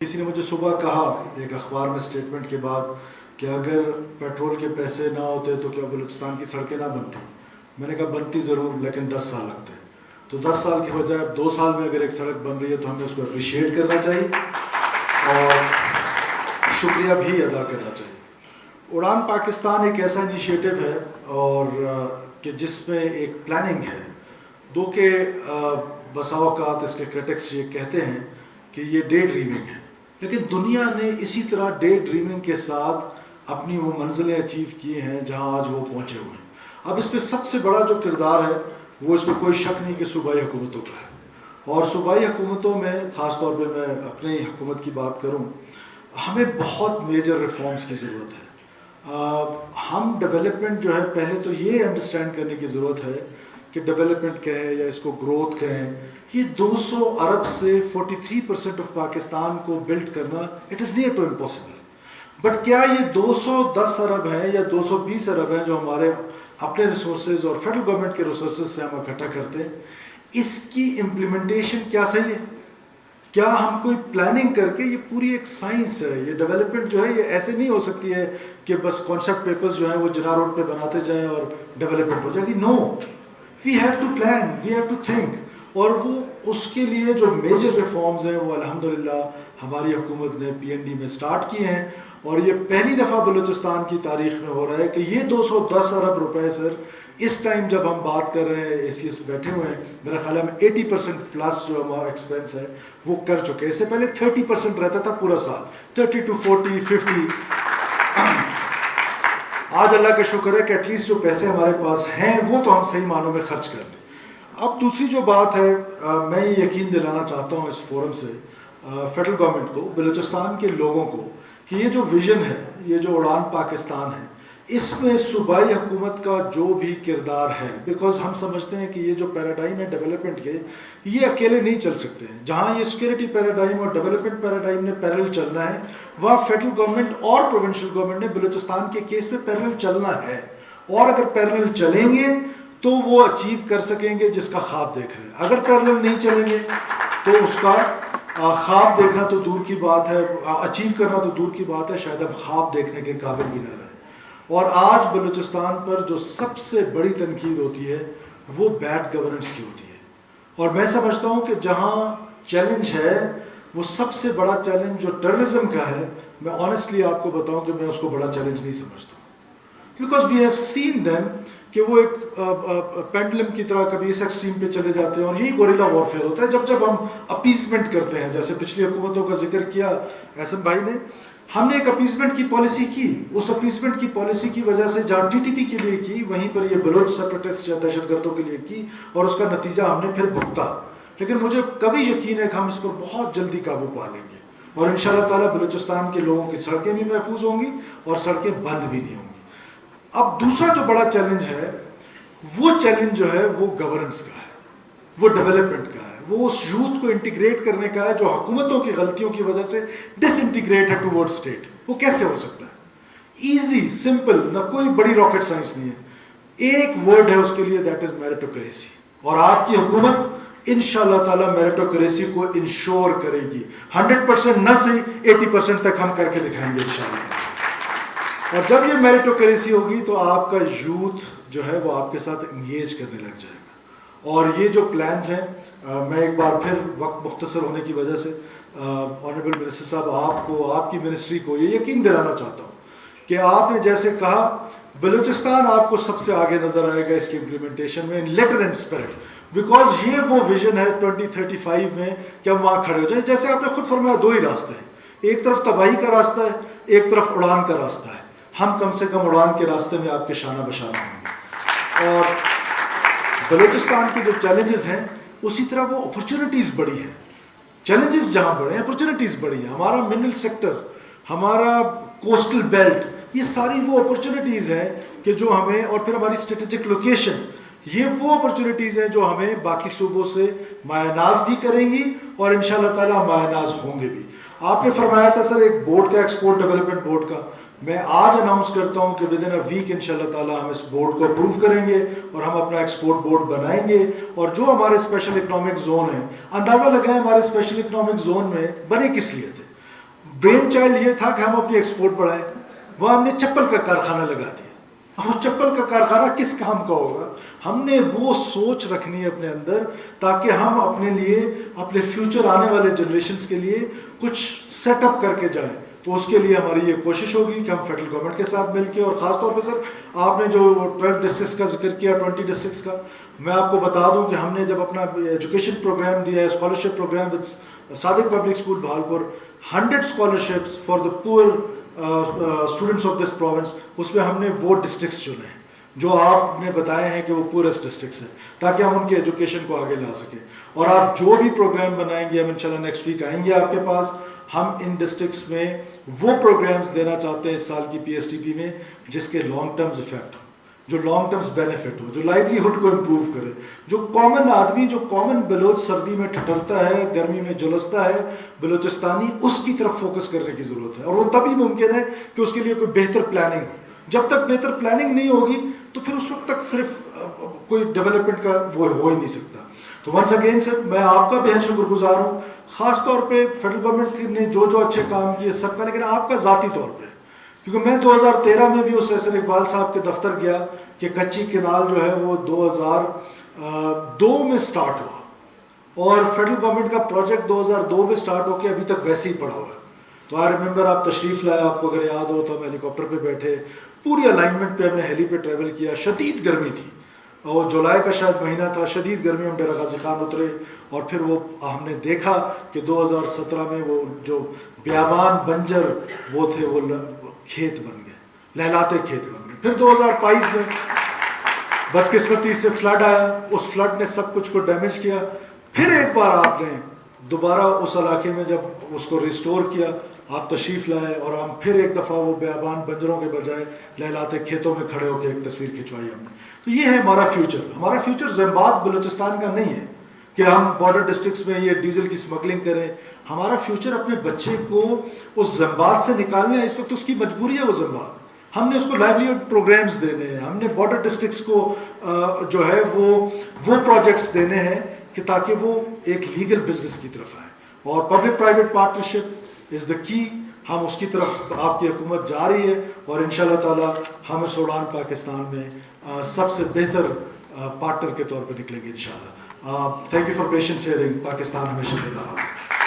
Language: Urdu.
کسی نے مجھے صبح کہا ایک اخبار میں اسٹیٹمنٹ کے بعد کہ اگر پیٹرول کے پیسے نہ ہوتے تو کیا بلوچستان کی سڑکیں نہ بنتی. میں نے کہا بنتی ضرور لیکن 10 سال لگتے ہیں. تو 10 سال کی بجائے اب 2 سال میں اگر ایک سڑک بن رہی ہے تو ہمیں اس کو اپریشیٹ کرنا چاہیے اور شکریہ بھی ادا کرنا چاہیے. اڑان پاکستان ایک ایسا انیشیٹو ہے اور کہ جس میں ایک پلاننگ ہے. دو کہ بسا اوقات اس کے کرٹکس یہ کہتے ہیں کہ یہ ڈے ڈریمنگ ہے، لیکن دنیا نے اسی طرح ڈے ڈریمنگ کے ساتھ اپنی وہ منزلیں اچیو کی ہیں جہاں آج وہ پہنچے ہوئے ہیں. اب اس میں سب سے بڑا جو کردار ہے وہ اس میں کوئی شک نہیں کہ صوبائی حکومتوں کا ہے. اور صوبائی حکومتوں میں خاص طور پہ میں اپنی حکومت کی بات کروں، ہمیں بہت میجر ریفارمز کی ضرورت ہے. ہم ڈیولپمنٹ جو ہے پہلے تو یہ انڈرسٹینڈ کرنے کی ضرورت ہے کہ ڈیولپمنٹ کہیں یا اس کو گروتھ کہیں، یہ 200 ارب سے 43% آف پاکستان کو بلڈ کرنا it is near to impossible. But کیا یہ 210 ارب ہیں یا 220 ارب ہیں جو ہمارے اپنے ریسورسز اور فیڈرل گورنمنٹ کے ریسورسز سے ہم اکٹھا کرتے ہیں، اس کی امپلیمنٹیشن کیا صحیح ہے؟ کیا ہم کوئی پلاننگ کر کے، یہ پوری ایک سائنس ہے، یہ ڈیولپمنٹ جو ہے یہ ایسے نہیں ہو سکتی ہے کہ بس کانسیپٹ پیپرز جو ہیں وہ جناح روڈ پہ بناتے جائیں اور ڈیولپمنٹ ہو جائے گی. No, we have to plan, we have to think. اور وہ اس کے لیے جو میجر ریفارمز ہیں وہ الحمدللہ ہماری حکومت نے PND میں سٹارٹ کیے ہیں. اور یہ پہلی دفعہ بلوچستان کی تاریخ میں ہو رہا ہے کہ یہ 210 ارب روپے سر اس ٹائم جب ہم بات کر رہے ہیں ACS بیٹھے ہوئے ہیں، میرا خیال ہے 80% پلس جو ہمارا ایکسپینس ہے وہ کر چکے. اس سے پہلے 30% رہتا تھا پورا سال، 30 to 40 50. آج اللہ کا شکر ہے کہ ایٹ لیسٹ جو پیسے ہمارے پاس ہیں وہ تو ہم صحیح معنوں میں خرچ کر لیں. اب دوسری جو بات ہے، میں یہ یقین دلانا چاہتا ہوں اس فورم سے فیڈرل گورنمنٹ کو، بلوچستان کے لوگوں کو، کہ یہ جو ویژن ہے، یہ جو اڑان پاکستان ہے، اس میں صوبائی حکومت کا جو بھی کردار ہے، بیکاز ہم سمجھتے ہیں کہ یہ جو پیراڈائم ہے ڈیولپمنٹ کے، یہ اکیلے نہیں چل سکتے ہیں. جہاں یہ سیکورٹی پیراڈائم اور ڈیولپمنٹ پیراڈائم نے پیرل چلنا ہے، وہاں فیڈرل گورنمنٹ اور پروونشل گورنمنٹ نے بلوچستان کے کیس میں پیرل چلنا ہے. اور اگر پیرل چلیں گے تو وہ اچیو کر سکیں گے جس کا خواب دیکھ رہے ہیں. اگر پیرل نہیں چلیں گے تو اس کا خواب دیکھنا تو دور کی بات ہے، اچیو کرنا تو دور کی بات ہے، شاید ہم خواب دیکھنے کے قابل بھی نہ رہیں. اور آج بلوچستان پر جو سب سے بڑی تنقید ہوتی ہے وہ بیڈ گورننس کی ہوتی ہے. اور میں سمجھتا ہوں کہ جہاں چیلنج ہے وہ سب سے بڑا چیلنج جو ٹیررزم کا ہے، میں آنیسٹلی آپ کو بتاؤں کہ میں اس کو بڑا چیلنج نہیں سمجھتا ہوں. Because we have seen them کہ وہ ایک پینڈلم کی طرح کبھی اس ایکسٹریم پہ چلے جاتے ہیں، اور یہی گوریلا وارفیئر ہوتا ہے. جب ہم اپیسمنٹ کرتے ہیں، جیسے پچھلی حکومتوں کا ذکر کیا احسن بھائی نے، ہم نے ایک اپیسمنٹ کی پالیسی کی. اس اپیسمنٹ کی پالیسی کی وجہ سے جہاں TTP کے لیے کی، وہیں پر یہ بلوچ سیپریٹسٹ یا دہشت گردوں کے لیے کی، اور اس کا نتیجہ ہم نے پھر بھگتا. لیکن مجھے کبھی یقین ہے کہ ہم اس پر بہت جلدی قابو پا لیں گے، اور انشاءاللہ تعالیٰ بلوچستان کے لوگوں کی سڑکیں بھی محفوظ ہوں گی اور سڑکیں بند بھی نہیں ہوں گی. اب دوسرا جو بڑا چیلنج ہے، وہ چیلنج جو ہے وہ گورننس کا ہے، وہ ڈیولپمنٹ کا ہے، وہ اس یوتھ کو انٹیگریٹ کرنے کا ہے جو حکومتوں کی غلطیوں کی وجہ سے ڈس انٹیگریٹ ہے ٹوورڈ اسٹیٹ. وہ کیسے ہو سکتا ہے؟ ایزی، سمپل، نہ کوئی بڑی راکٹ سائنس نہیں ہے. ایک ورڈ ہے اس کے لیے، دیٹ از میریٹوکریسی. اور آپ کی حکومت انشاءاللہ تعالیٰ میریٹوکریسی کو انشور کرے گی. 100% نہ صحیح 80% تک ہم کر کے دکھائیں گے انشاءاللہ. اور جب یہ میریٹوکریسی ہوگی تو آپ کا یوتھ جو ہے وہ آپ کے ساتھ انگیج کرنے لگ جائے گا. اور یہ جو پلانز ہیں، میں ایک بار پھر وقت مختصر ہونے کی وجہ سے آنریبل منسٹر صاحب آپ کو، آپ کی منسٹری کو یہ یقین دلانا چاہتا ہوں کہ آپ نے جیسے کہا بلوچستان آپ کو سب سے آگے نظر آئے گا اس کی امپلیمنٹیشن میں، ان لیٹر اینڈ اسپرٹ. بیکاز یہ وہ ویژن ہے 2035 میں کہ ہم وہاں کھڑے ہو جائیں. جیسے آپ نے خود فرمایا، دو ہی راستے ہیں، ایک طرف تباہی کا راستہ ہے، ایک طرف اڑان کا راستہ ہے. ہم کم سے کم اڑان کے راستے میں آپ کے شانہ بشانہ ہوں گے. اور بلوچستان کے جو چیلنجز ہیں اسی طرح وہ اپرچونٹیز بڑی ہیں. چیلنجز جہاں بڑے ہیں اپرچونٹیز بڑی ہیں. ہمارا منرل سیکٹر، ہمارا کوسٹل بیلٹ، یہ ساری وہ اپرچونٹیز ہیں کہ جو ہمیں، اور پھر ہماری اسٹریٹجک لوکیشن، یہ وہ اپرچونٹیز ہیں جو ہمیں باقی صوبوں سے مایہ ناز بھی کریں گی اور انشاءاللہ تعالیٰ مایہ ناز ہوں گے بھی. آپ نے فرمایا تھا سر ایک بورڈ کا، ایکسپورٹ ڈیولپمنٹ بورڈ کا. میں آج اناؤنس کرتا ہوں کہ ود ان اے ویک انشاءاللہ تعالیٰ ہم اس بورڈ کو اپروو کریں گے اور ہم اپنا ایکسپورٹ بورڈ بنائیں گے. اور جو ہمارے اسپیشل اکنامک زون ہیں، اندازہ لگائیں ہمارے اسپیشل اکنامک زون میں بنے کس لیے تھے. برین چائلڈ یہ تھا کہ ہم اپنی ایکسپورٹ بڑھائیں، وہ ہم نے چپل کا کارخانہ لگا دیا. اب وہ چپل کا کارخانہ کس کام کا ہوگا؟ ہم نے وہ سوچ رکھنی ہے اپنے اندر تاکہ ہم اپنے لیے اپنے فیوچر آنے والے جنریشنز کے لیے کچھ سیٹ اپ کر کے جائیں. تو اس کے لیے ہماری یہ کوشش ہوگی کہ ہم فیڈرل گورنمنٹ کے ساتھ مل کے، اور خاص طور پہ سر آپ نے جو 12 ڈسٹرکٹس کا ذکر کیا، 20 ڈسٹرکٹس کا، میں آپ کو بتا دوں کہ ہم نے جب اپنا ایجوکیشن پروگرام دیا ہے، scholarship program with Sadiq public school Bahawalpur, 100 scholarships for the پور اسٹوڈنٹس آف دس پروونس، اس میں ہم نے وہ ڈسٹرکٹس چنے ہیں جو آپ نے بتائے ہیں کہ وہ پورسٹ ڈسٹرکٹس ہیں، تاکہ ہم ان کی ایجوکیشن کو آگے لا سکیں. اور آپ جو بھی پروگرام بنائیں گے، ہم انشاءاللہ نیکسٹ ویک آئیں گے آپ کے پاس. ہم ان ڈسٹرکٹس میں وہ پروگرامز دینا چاہتے ہیں اس سال کی پی ایس ٹی پی میں جس کے لانگ ٹرمز افیکٹ ہو، جو لانگ ٹرمز بینیفٹ ہو، جو لائیولی ہوڈ کو امپروو کرے، جو کامن آدمی، جو کامن بلوچ سردی میں ٹھٹرتا ہے، گرمی میں جلستا ہے، بلوچستانی، اس کی طرف فوکس کرنے کی ضرورت ہے. اور وہ تبھی ممکن ہے کہ اس کے لیے کوئی بہتر پلاننگ ہو. جب تک بہتر پلاننگ نہیں ہوگی تو پھر اس وقت تک صرف کوئی ڈیولپمنٹ کا وہ ہو ہی نہیں سکتا. تو ونس اگین سر میں آپ کا بہت شکر گزار ہوں، خاص طور پہ فیڈرل گورنمنٹ نے جو اچھے کام کیے سب کا، لیکن آپ کا ذاتی طور پہ، کیونکہ میں 2013 میں بھی اس احسن اقبال صاحب کے دفتر گیا کہ کچی کنال جو ہے وہ 2002 میں سٹارٹ ہوا، اور فیڈرل گورنمنٹ کا پروجیکٹ 2002 میں سٹارٹ ہو کے ابھی تک ویسے ہی پڑا ہوا ہے. تو آئی ریممبر آپ تشریف لائے، آپ کو اگر یاد ہو تو ہم ہیلی کاپٹر پہ بیٹھے، پوری الائنمنٹ پہ ہم نے ہیلی پہ ٹریول کیا، شدید گرمی تھی، اور جولائی کا شاید مہینہ تھا، شدید گرمی، ہم ڈیرہ غازی خان اترے، اور پھر وہ ہم نے دیکھا کہ 2017 میں وہ جو بیابان بنجر وہ تھے وہ کھیت بن گئے، لہلاتے کھیت بن گئے. پھر 2022 میں بدقسمتی سے فلڈ آیا، اس فلڈ نے سب کچھ کو ڈیمیج کیا. پھر ایک بار آپ نے دوبارہ اس علاقے میں جب اس کو ریسٹور کیا، آپ تشریف لائے، اور ہم پھر ایک دفعہ وہ بیابان بنجروں کے بجائے لہلاتے کھیتوں میں کھڑے ہو کے ایک تصویر کھنچوائی ہم نے. تو یہ ہے ہمارا فیوچر. ہمارا فیوچر زمباب بلوچستان کا نہیں ہے کہ ہم بارڈر ڈسٹرکٹس میں یہ ڈیزل کی سمگلنگ کریں. ہمارا فیوچر اپنے بچے کو اس زمباب سے نکالنا ہے. اس وقت اس کی مجبوری ہے وہ زمباب، ہم نے اس کو لائیولیہڈ پروگرامز دینے ہیں، ہم نے بارڈر ڈسٹرکٹس کو جو ہے وہ پروجیکٹس دینے ہیں کہ تاکہ وہ ایک لیگل بزنس کی طرف آئیں. اور پبلک پرائیویٹ پارٹنرشپ از دا کی، ہم اس کی طرف آپ کی حکومت جا رہی ہے، اور انشاءاللہ تعالی ہم اس اڑان پاکستان میں سب سے بہتر پارٹنر کے طور پر نکلیں گے انشاءاللہ. Thank you for patience hearing. Pakistan ہمیشہ زندہ باد.